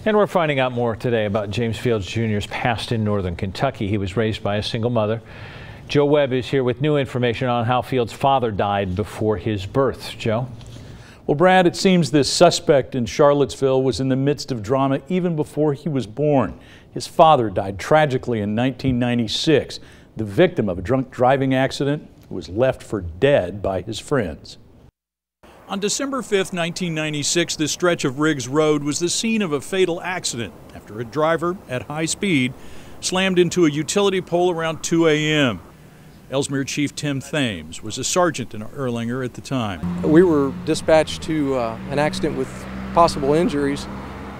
And we're finding out more today about James Fields Jr.'s past in northern Kentucky. He was raised by a single mother. Joe Webb is here with new information on how Fields' father died before his birth. Joe? Well, Brad, it seems this suspect in Charlottesville was in the midst of drama even before he was born. His father died tragically in 1996, the victim of a drunk driving accident who was left for dead by his friends. On December 5th, 1996, this stretch of Riggs Road was the scene of a fatal accident after a driver at high speed slammed into a utility pole around 2 a.m. Elsmere Chief Thames was a sergeant in Erlanger at the time. We were dispatched to an accident with possible injuries,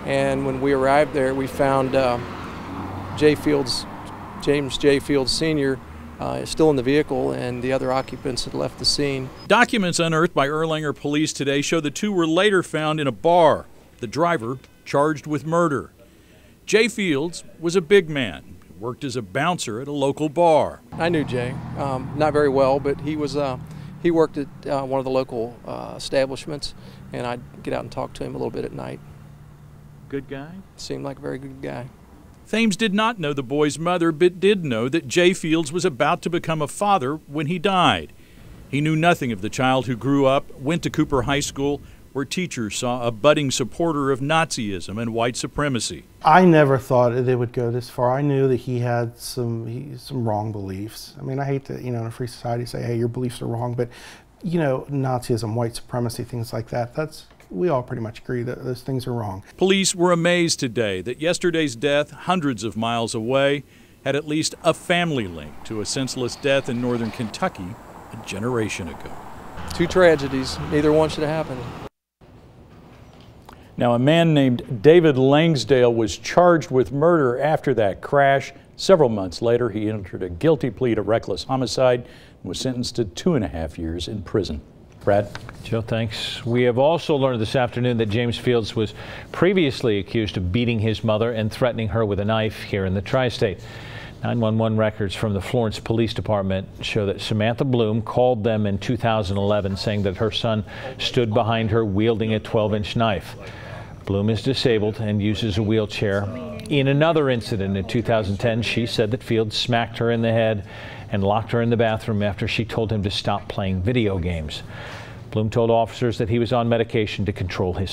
and when we arrived there, we found James J. Fields Sr. Still in the vehicle, and the other occupants had left the scene. Documents unearthed by Erlanger police today show the two were later found in a bar, the driver charged with murder. Jay Fields was a big man, worked as a bouncer at a local bar. I knew Jay, not very well, but he worked at one of the local establishments, and I'd get out and talk to him a little bit at night. Good guy? Seemed like a very good guy. Thames did not know the boy's mother, but did know that Jay Fields was about to become a father when he died. He knew nothing of the child who grew up, went to Cooper High School, where teachers saw a budding supporter of Nazism and white supremacy. I never thought it would go this far. I knew that he had some wrong beliefs. I mean, I hate to, in a free society say, hey, your beliefs are wrong, but, Nazism, white supremacy, things like that, we all pretty much agree that those things are wrong. Police were amazed today that yesterday's death, hundreds of miles away, had at least a family link to a senseless death in northern Kentucky a generation ago. Two tragedies, neither one should have happened. Now, a man named David Langsdale was charged with murder after that crash. Several months later, he entered a guilty plea to reckless homicide and was sentenced to 2.5 years in prison. Brad? Joe, thanks. We have also learned this afternoon that James Fields was previously accused of beating his mother and threatening her with a knife here in the tri-state. 911 records from the Florence Police Department show that Samantha Bloom called them in 2011 saying that her son stood behind her wielding a 12-inch knife. Bloom is disabled and uses a wheelchair. In another incident in 2010, she said that Fields smacked her in the head and locked her in the bathroom after she told him to stop playing video games. Bloom told officers that he was on medication to control his